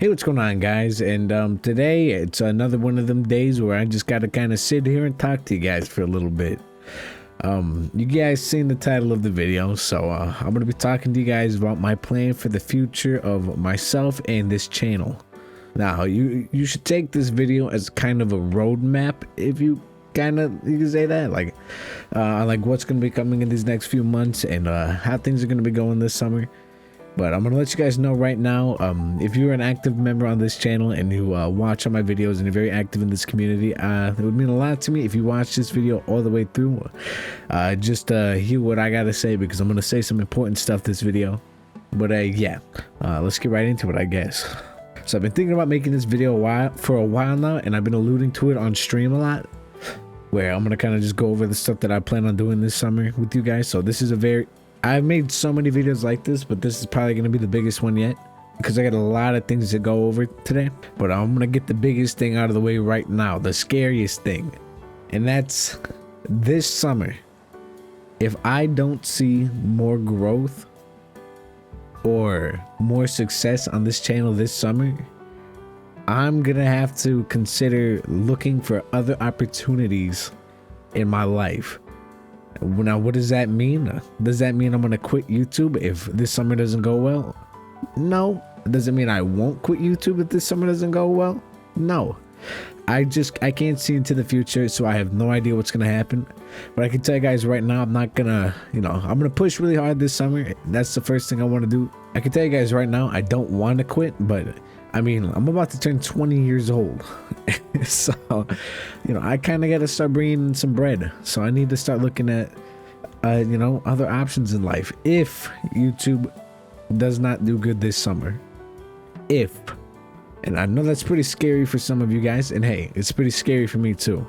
Hey, what's going on, guys? And today it's another one of them days where I just gotta kind of sit here and talk to you guys for a little bit. You guys seen the title of the video, so I'm gonna be talking to you guys about my plan for the future of myself and this channel. Now, you should take this video as kind of a roadmap, if you can say that, like what's gonna be coming in these next few months and how things are gonna be going this summer. But I'm gonna let you guys know right now, if you're an active member on this channel and you watch all my videos and you're very active in this community, it would mean a lot to me if you watch this video all the way through. Just hear what I gotta say, because I'm gonna say some important stuff this video. But yeah, let's get right into it, I guess. So I've been thinking about making this video for a while now, and I've been alluding to it on stream a lot, where I'm gonna kind of just go over the stuff that I plan on doing this summer with you guys. So this is I've made so many videos like this, but this is probably going to be the biggest one yet, because I got a lot of things to go over today. But I'm going to get the biggest thing out of the way right now, the scariest thing. And that's this summer. If I don't see more growth or more success on this channel this summer, I'm going to have to consider looking for other opportunities in my life. Now, what does that mean? Does that mean I'm gonna quit YouTube if this summer doesn't go well? No. Does it mean I won't quit YouTube if this summer doesn't go well? No. I can't see into the future, so I have no idea what's gonna happen. But I can tell you guys right now, I'm not gonna, I'm gonna push really hard this summer. That's the first thing I want to do. I can tell you guys right now, I don't want to quit, but I mean, I'm about to turn 20 years old. So, I kind of got to start bringing in some bread. So I need to start looking at, other options in life. If YouTube does not do good this summer. And I know that's pretty scary for some of you guys. And hey, it's pretty scary for me too.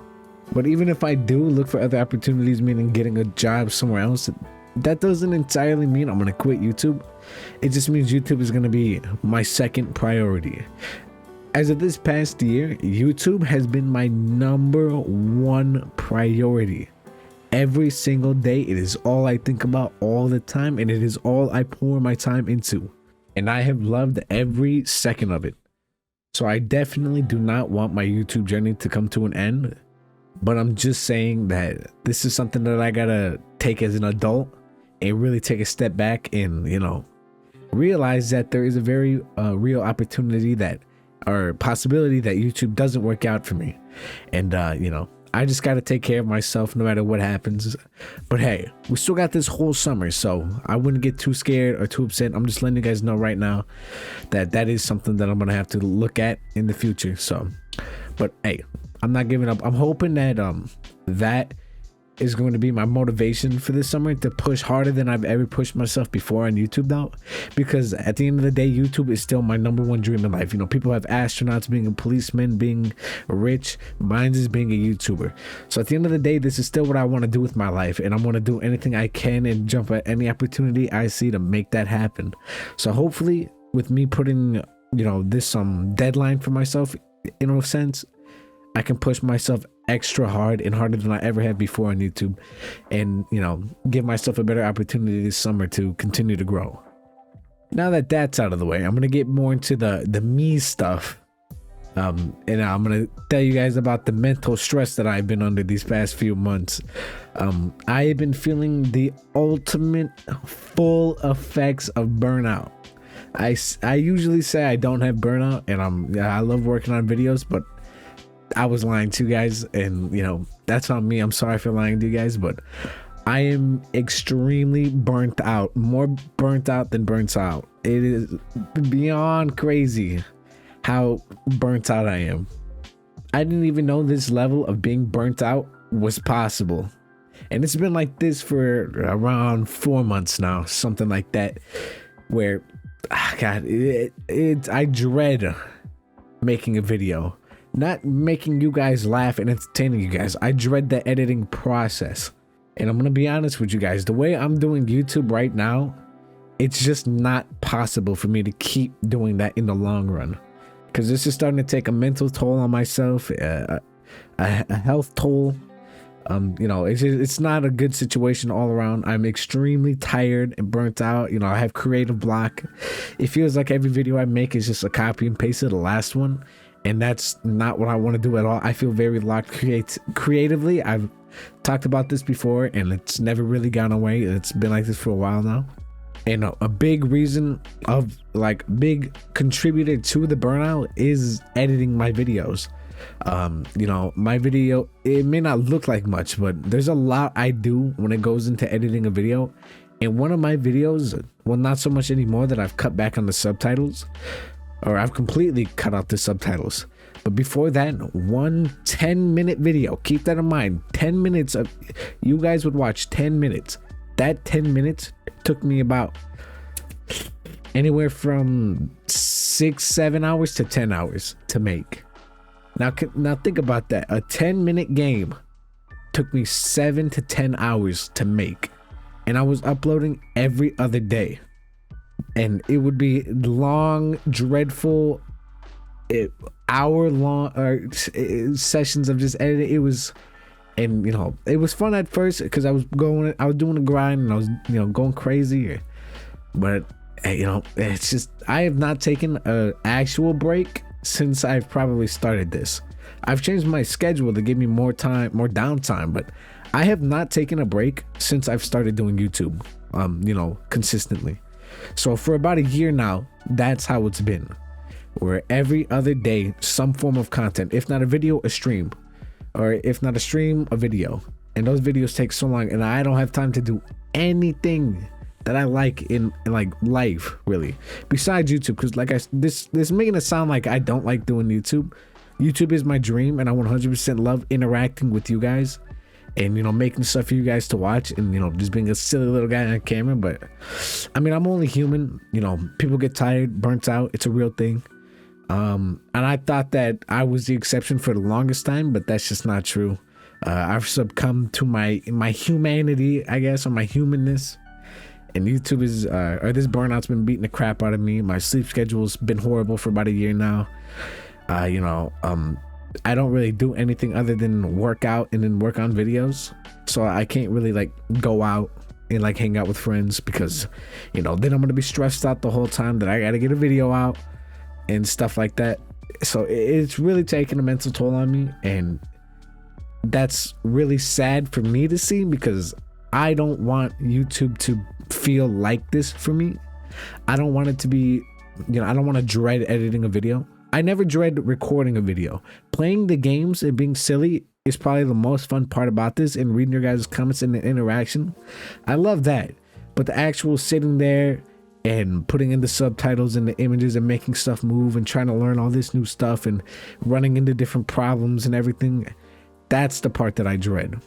But even if I do look for other opportunities, meaning getting a job somewhere else, that doesn't entirely mean I'm going to quit YouTube. It just means YouTube is going to be my second priority. As of this past year, YouTube has been my #1 priority. Every single day, it is all I think about all the time, and it is all I pour my time into. And I have loved every second of it. So I definitely do not want my YouTube journey to come to an end. But I'm just saying that this is something that I gotta take as an adult and really take a step back and, realize that there is a very real opportunity or possibility that YouTube doesn't work out for me. And, I just got to take care of myself no matter what happens. But hey, we still got this whole summer, so I wouldn't get too scared or too upset. I'm just letting you guys know right now that is something that I'm going to have to look at in the future. So, but hey, I'm not giving up. I'm hoping that that is going to be my motivation for this summer, to push harder than I've ever pushed myself before on YouTube now, because at the end of the day, YouTube is still my #1 dream in life. People have astronauts, being a policeman, being rich. Mine is being a YouTuber. So at the end of the day, this is still what I want to do with my life, and I'm going to do anything I can and jump at any opportunity I see to make that happen. So hopefully, with me putting this deadline for myself, in a sense, I can push myself extra hard and harder than I ever have before on YouTube, and give myself a better opportunity this summer to continue to grow. Now that that's out of the way, I'm gonna get more into the me stuff, and I'm gonna tell you guys about the mental stress that I've been under these past few months. I have been feeling the ultimate full effects of burnout. I usually say I don't have burnout, and I love working on videos, but I was lying to you guys, and that's on me. I'm sorry for lying to you guys, but I am extremely burnt out, more burnt out than burnt out. It is beyond crazy how burnt out I am. I didn't even know this level of being burnt out was possible, and it's been like this for around 4 months now, something like that, where God, I dread making a video. Not making you guys laugh and entertaining you guys. I dread the editing process. And I'm going to be honest with you guys. The way I'm doing YouTube right now, it's just not possible for me to keep doing that in the long run. Because this is starting to take a mental toll on myself, a health toll, You know, it's not a good situation all around. I'm extremely tired and burnt out. You know, I have creative block. It feels like every video I make is just a copy and paste of the last one, and that's not what I want to do at all. I feel very locked creatively. I've talked about this before, and it's never really gone away. It's been like this for a while now. And a big reason of like big contributor to the burnout is editing my videos. You know, my video, it may not look like much, but there's a lot I do when it goes into editing a video. And one of my videos, well, not so much anymore that I've cut back on the subtitles, or I've completely cut out the subtitles. But before that, one 10-minute video, keep that in mind, 10 minutes of, you guys would watch 10 minutes. That 10 minutes took me about anywhere from 6-7 hours to 10 hours to make. Now think about that. A 10-minute game took me 7 to 10 hours to make, and I was uploading every other day, and it would be long, dreadful, hour-long sessions of just editing. It was, and you know, it was fun at first because I was doing the grind and I was, you know, going crazy, but you know, it's just, I have not taken an actual break since I've probably started this. I've changed my schedule to give me more time, more downtime, but I have not taken a break since I've started doing YouTube, you know, consistently. So for about a year now, that's how it's been, where every other day, some form of content, if not a video, a stream, or if not a stream, a video. And those videos take so long, and I don't have time to do anything that I like in like life, really, besides YouTube. Because like this making it sound like I don't like doing YouTube. YouTube is my dream, and I 100% love interacting with you guys, and you know, making stuff for you guys to watch, and you know, just being a silly little guy on camera. But I mean, I'm only human. You know, people get tired, burnt out. It's a real thing. And I thought that I was the exception for the longest time, but that's just not true. I've succumbed to my humanity, I guess, or my humanness. And YouTube is, or this burnout's been beating the crap out of me. My sleep schedule's been horrible for about a year now. You know, I don't really do anything other than work out and then work on videos. So I can't really like go out and like hang out with friends because, you know, then I'm going to be stressed out the whole time that I got to get a video out and stuff like that. So it's really taking a mental toll on me. And that's really sad for me to see because I don't want YouTube to feel like this for me. I don't want it to be, you know, I don't want to dread editing a video. I never dread recording a video. Playing the games and being silly is probably the most fun part about this, and reading your guys' comments and the interaction. I love that. But the actual sitting there and putting in the subtitles and the images and making stuff move and trying to learn all this new stuff and running into different problems and everything, that's the part that I dread.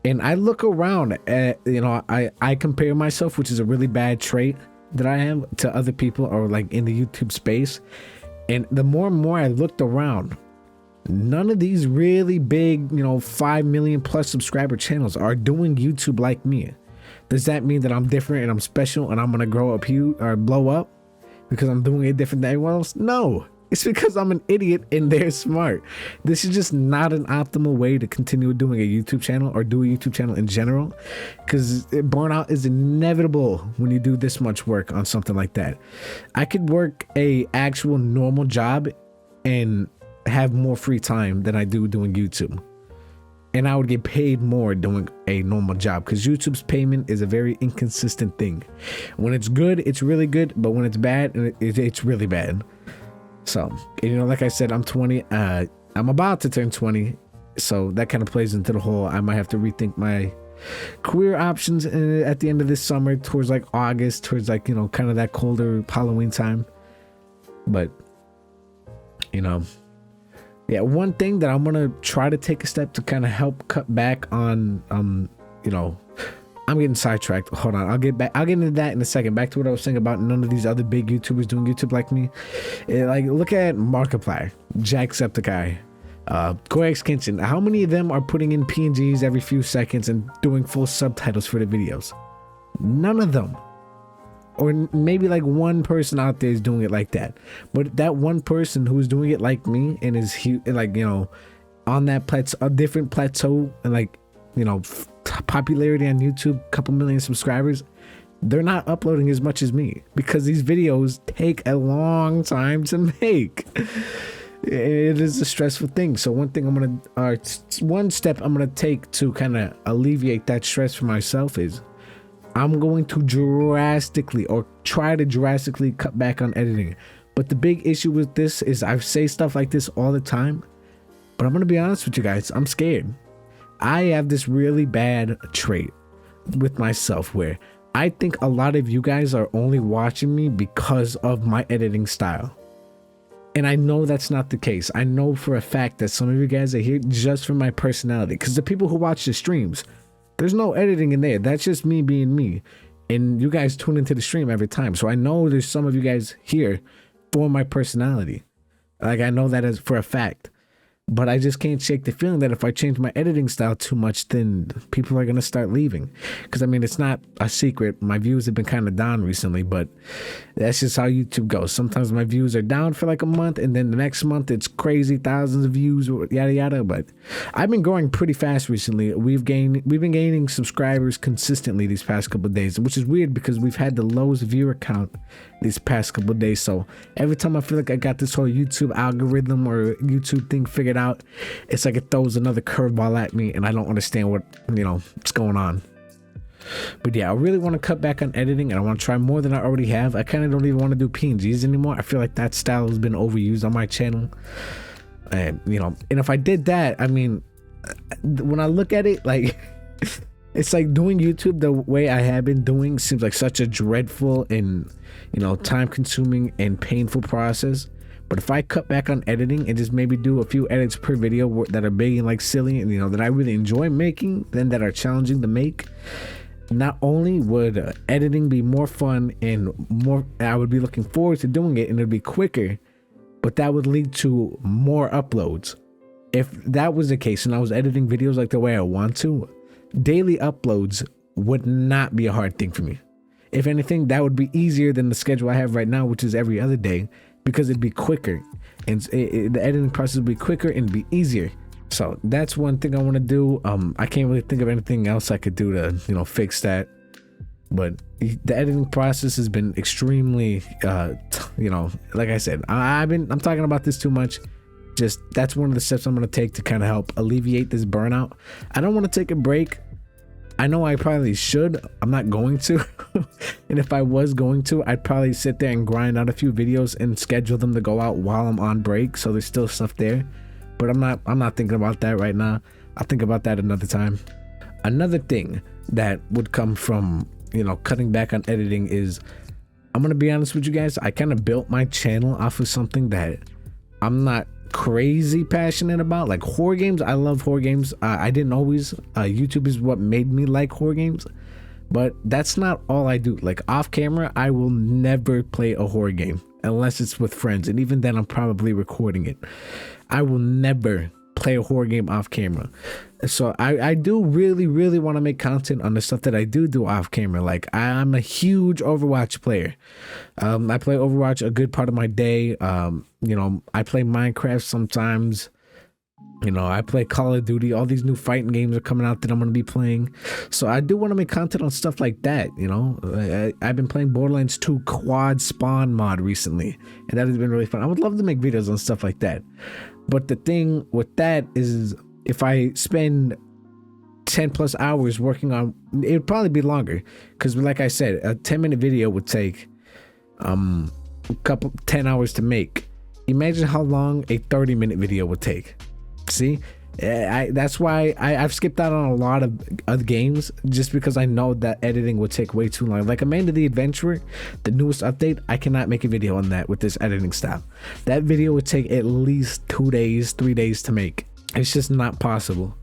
And I look around at, you know, I compare myself, which is a really bad trait that I have, to other people or like in the YouTube space. And the more and more I looked around, none of these really big, you know, 5 million plus subscriber channels are doing YouTube like me. Does that mean that I'm different and I'm special and I'm gonna grow up huge or blow up because I'm doing it different than everyone else? No. It's because I'm an idiot and they're smart. This is just not an optimal way to continue doing a YouTube channel or do a YouTube channel in general, because burnout is inevitable when you do this much work on something like that. I could work a actual normal job and have more free time than I do doing YouTube. And I would get paid more doing a normal job because YouTube's payment is a very inconsistent thing. When it's good, it's really good. But when it's bad, it's really bad. So, you know, like I said, I'm 20. I'm about to turn 20. So that kind of plays into the whole, I might have to rethink my career options at the end of this summer, towards like August, towards like, you know, kind of that colder Halloween time. But, you know, yeah, one thing that I'm going to try to take a step to kind of help cut back on, you know, I'm getting sidetracked. Hold on. I'll get into that in a second. Back to what I was saying about none of these other big YouTubers doing YouTube like me. Like, look at Markiplier, Jacksepticeye, Gorex Kenshin. How many of them are putting in PNGs every few seconds and doing full subtitles for the videos? None of them. Or maybe like one person out there is doing it like that. But that one person who's doing it like me and is like, you know, on that plateau, a different plateau, and like popularity on YouTube, couple million subscribers, they're not uploading as much as me because these videos take a long time to make. It is a stressful thing. So one step I'm gonna take to kind of alleviate that stress for myself is I'm going to try to drastically cut back on editing. But the big issue with this is I say stuff like this all the time, but I'm gonna be honest with you guys, I'm scared. I have this really bad trait with myself where I think a lot of you guys are only watching me because of my editing style. And I know that's not the case. I know for a fact that some of you guys are here just for my personality. Because the people who watch the streams, there's no editing in there. That's just me being me. And you guys tune into the stream every time. So I know there's some of you guys here for my personality. Like, I know that as for a fact. But I just can't shake the feeling that if I change my editing style too much, then people are going to start leaving. Because, I mean, it's not a secret. My views have been kind of down recently, but that's just how YouTube goes. Sometimes my views are down for like a month, and then the next month it's crazy, thousands of views, yada, yada. But I've been growing pretty fast recently. We've been gaining subscribers consistently these past couple of days, which is weird because we've had the lowest viewer count these past couple of days. So every time I feel like I got this whole YouTube algorithm or YouTube thing figured out, it's like it throws another curveball at me and I don't understand what's going on. But yeah, I really want to cut back on editing and I want to try more than I already have. I kind of don't even want to do PNGs anymore. I feel like that style has been overused on my channel. And and if I did that, I mean, when I look at it, like it's like doing YouTube the way I have been doing seems like such a dreadful and time consuming and painful process. But if I cut back on editing and just maybe do a few edits per video that are big and like silly and that I really enjoy making, then that are challenging to make, not only would editing be more fun and I would be looking forward to doing it and it'd be quicker, but that would lead to more uploads. If that was the case and I was editing videos like the way I want to, daily uploads would not be a hard thing for me. If anything, that would be easier than the schedule I have right now, which is every other day, because it'd be quicker and the editing process would be quicker and be easier. So that's one thing I want to do. I can't really think of anything else I could do to fix that, but the editing process has been extremely like I said, I'm talking about this too much. Just that's one of the steps I'm going to take to kind of help alleviate this burnout. I don't want to take a break. I know I probably should. I'm not going to. And if I was going to, I'd probably sit there and grind out a few videos and schedule them to go out while I'm on break, so there's still stuff there. But I'm not thinking about that right now. I'll think about that another time. Another thing that would come from cutting back on editing is, I'm gonna be honest with you guys, I kind of built my channel off of something that I'm not crazy passionate about, like horror games. I love horror games. I didn't always. YouTube is what made me like horror games, but that's not all I do. Like off camera, I will never play a horror game unless it's with friends, and even then I'm probably recording it. I will never play a horror game off camera. So I do really want to make content on the stuff that I do off camera. Like I'm a huge Overwatch player. I play Overwatch a good part of my day. I play Minecraft sometimes. I play Call of Duty. All these new fighting games are coming out that I'm going to be playing. So I do want to make content on stuff like that. I've been playing Borderlands 2 Quad Spawn mod recently, and that has been really fun. I would love to make videos on stuff like that. But the thing with that is, if I spend 10 plus hours working on it, would probably be longer, because like I said, a 10-minute video would take 10 hours to make. Imagine how long a 30-minute video would take. See, that's why I've skipped out on a lot of other games, just because I know that editing would take way too long. Like Amanda the Adventurer, the newest update, I cannot make a video on that with this editing style. That video would take at least 2 days, 3 days to make. It's just not possible.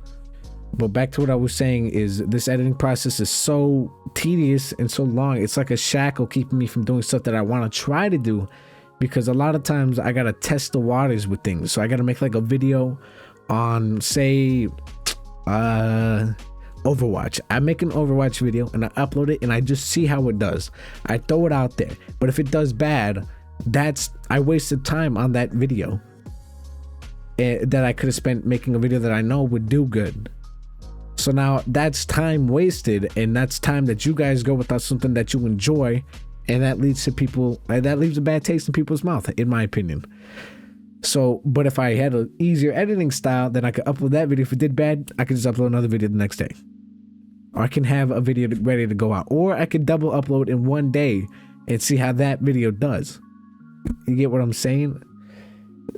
But back to what I was saying is, this editing process is so tedious and so long. It's like a shackle keeping me from doing stuff that I want to try to do, because a lot of times I gotta test the waters with things. So I gotta make like a video on, say, Overwatch. I make an Overwatch video and I upload it and I just see how it does. I throw it out there, but if it does bad, I wasted time on that video that I could have spent making a video that I know would do good. So now that's time wasted, and that's time that you guys go without something that you enjoy, and that leads to people, that leaves a bad taste in people's mouth, in my opinion. So, but if I had an easier editing style, then I could upload that video. If it did bad, I could just upload another video the next day. Or I can have a video ready to go out. Or I could double upload in one day and see how that video does. You get what I'm saying?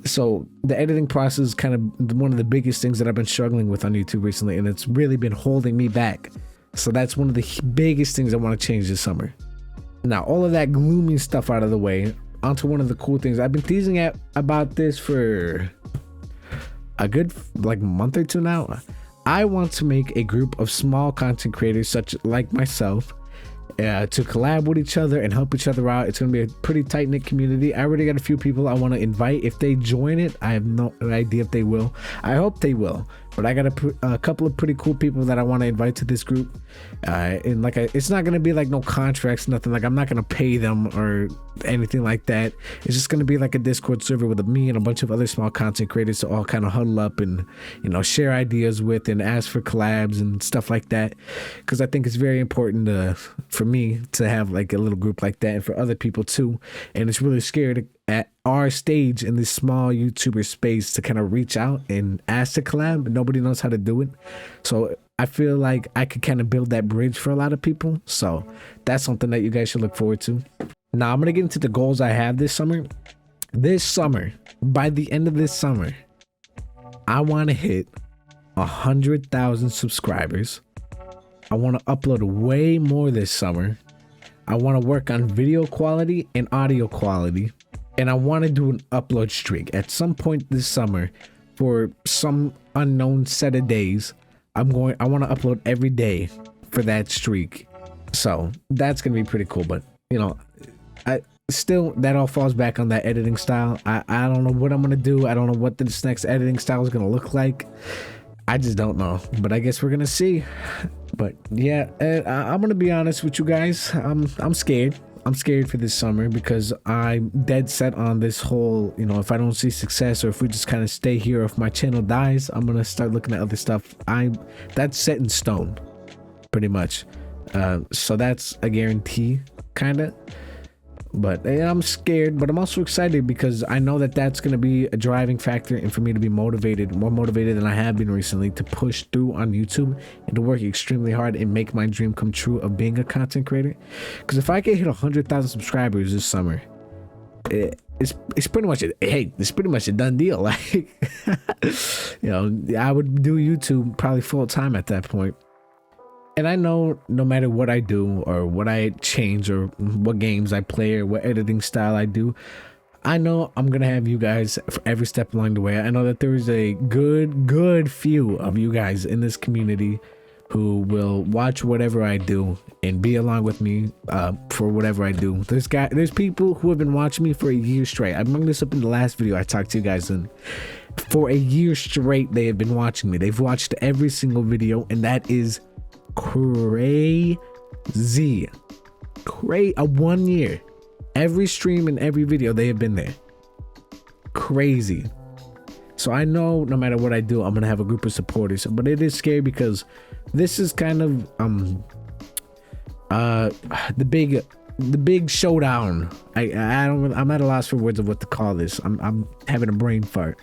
So the editing process is kind of one of the biggest things that I've been struggling with on YouTube recently, and it's really been holding me back. So that's one of the biggest things I want to change this summer. Now, all of that gloomy stuff out of the way, onto one of the cool things. I've been teasing about this for a good month or two now. I want to make a group of small content creators such like myself to collab with each other and help each other out. It's going to be a pretty tight-knit community. I already got a few people I want to invite. If they join it, I have no idea if they will. I hope they will, but I got a couple of pretty cool people that I want to invite to this group. And it's not going to be like no contracts, nothing. Like, I'm not going to pay them or anything like that. It's just going to be like a Discord server with me and a bunch of other small content creators to all kind of huddle up and, you know, share ideas with and ask for collabs and stuff like that. Because I think it's very important for me to have like a little group like that, and for other people too. And it's really scary at our stage in this small YouTuber space to kind of reach out and ask to collab, but nobody knows how to do it. So I feel like I could kind of build that bridge for a lot of people. So that's something that you guys should look forward to. Now I'm going to get into the goals I have this summer. This summer, by the end of this summer, I want to hit 100,000 subscribers. I want to upload way more this summer. I want to work on video quality and audio quality. And I want to do an upload streak at some point this summer for some unknown set of days. I want to upload every day for that streak. So that's going to be pretty cool. But, you know, that all falls back on that editing style. I don't know what I'm going to do. I don't know what this next editing style is going to look like. I just don't know. But I guess we're going to see. But yeah, I'm going to be honest with you guys. I'm scared. I'm scared for this summer because I'm dead set on this whole, you know, if I don't see success or if we just kind of stay here, or if my channel dies, I'm going to start looking at other stuff. That's set in stone, pretty much. So that's a guarantee, kind of. But I'm scared, but I'm also excited because I know that that's going to be a driving factor and for me to be motivated, more motivated than I have been recently, to push through on YouTube and to work extremely hard and make my dream come true of being a content creator. Because if I can hit 100,000 subscribers this summer, it's pretty much it's pretty much a done deal. Like, you know, I would do YouTube probably full time at that point. And I know no matter what I do or what I change or what games I play or what editing style I do, I know I'm going to have you guys for every step along the way. I know that there is a good few of you guys in this community who will watch whatever I do and be along with me for whatever I do. There's people who have been watching me for a year straight. I brought this up in the last video I talked to you guys in. For a year straight, they have been watching me. They've watched every single video, and that is crazy. 1 year, every stream and every video they have been there. Crazy. So I know no matter what I do, I'm gonna have a group of supporters, but it is scary because this is kind of the big showdown. I'm at a loss for words of what to call this. I'm having a brain fart.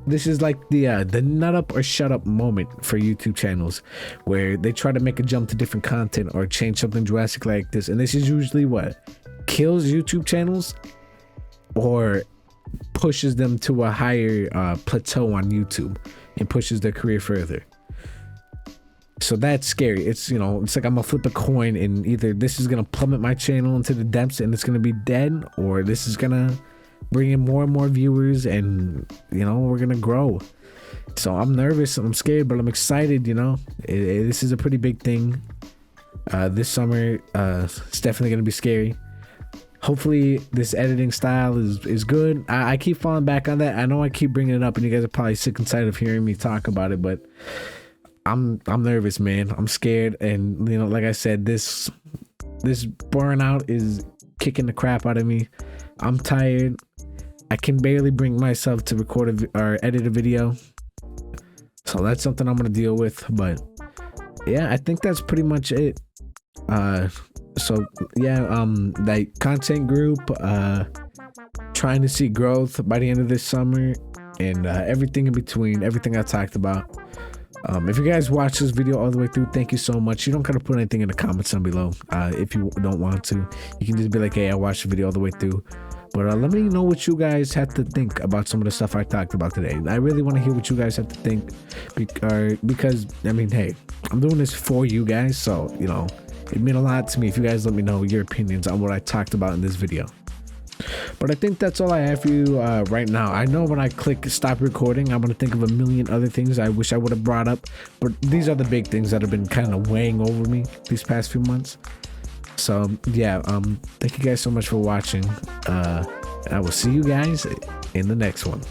This is like the nut up or shut up moment for YouTube channels, where they try to make a jump to different content or change something drastic like this. And this is usually what kills YouTube channels or pushes them to a higher plateau on YouTube and pushes their career further. So that's scary. It's, you know, it's like I'm gonna flip a coin, and either this is gonna plummet my channel into the depths and it's gonna be dead, or this is gonna bring in more and more viewers, and, you know, we're gonna grow. So I'm nervous, I'm scared, but I'm excited. You know, this is a pretty big thing. This summer, it's definitely gonna be scary. Hopefully this editing style is good. I keep falling back on that. I know I keep bringing it up, and you guys are probably sick and tired of hearing me talk about it, but I'm nervous, man. I'm scared, and, you know, like I said, this burnout is kicking the crap out of me. I'm tired. I can barely bring myself to record or edit a video. So that's something I'm going to deal with. But yeah, I think that's pretty much it. So yeah, like content group, trying to see growth by the end of this summer, and everything in between, everything I talked about. If you guys watch this video all the way through, thank you so much. You don't gotta put anything in the comments down below. If you don't want to, you can just be like, hey, I watched the video all the way through. But let me know what you guys had to think about some of the stuff I talked about today. I really want to hear what you guys have to think, because I mean, hey, I'm doing this for you guys, so you know, it meant a lot to me if you guys let me know your opinions on what I talked about in this video. But I think that's all I have for you right now. I know when I click stop recording, I'm gonna think of a million other things I wish I would have brought up, but these are the big things that have been kind of weighing over me these past few months. So yeah, thank you guys so much for watching. I will see you guys in the next one.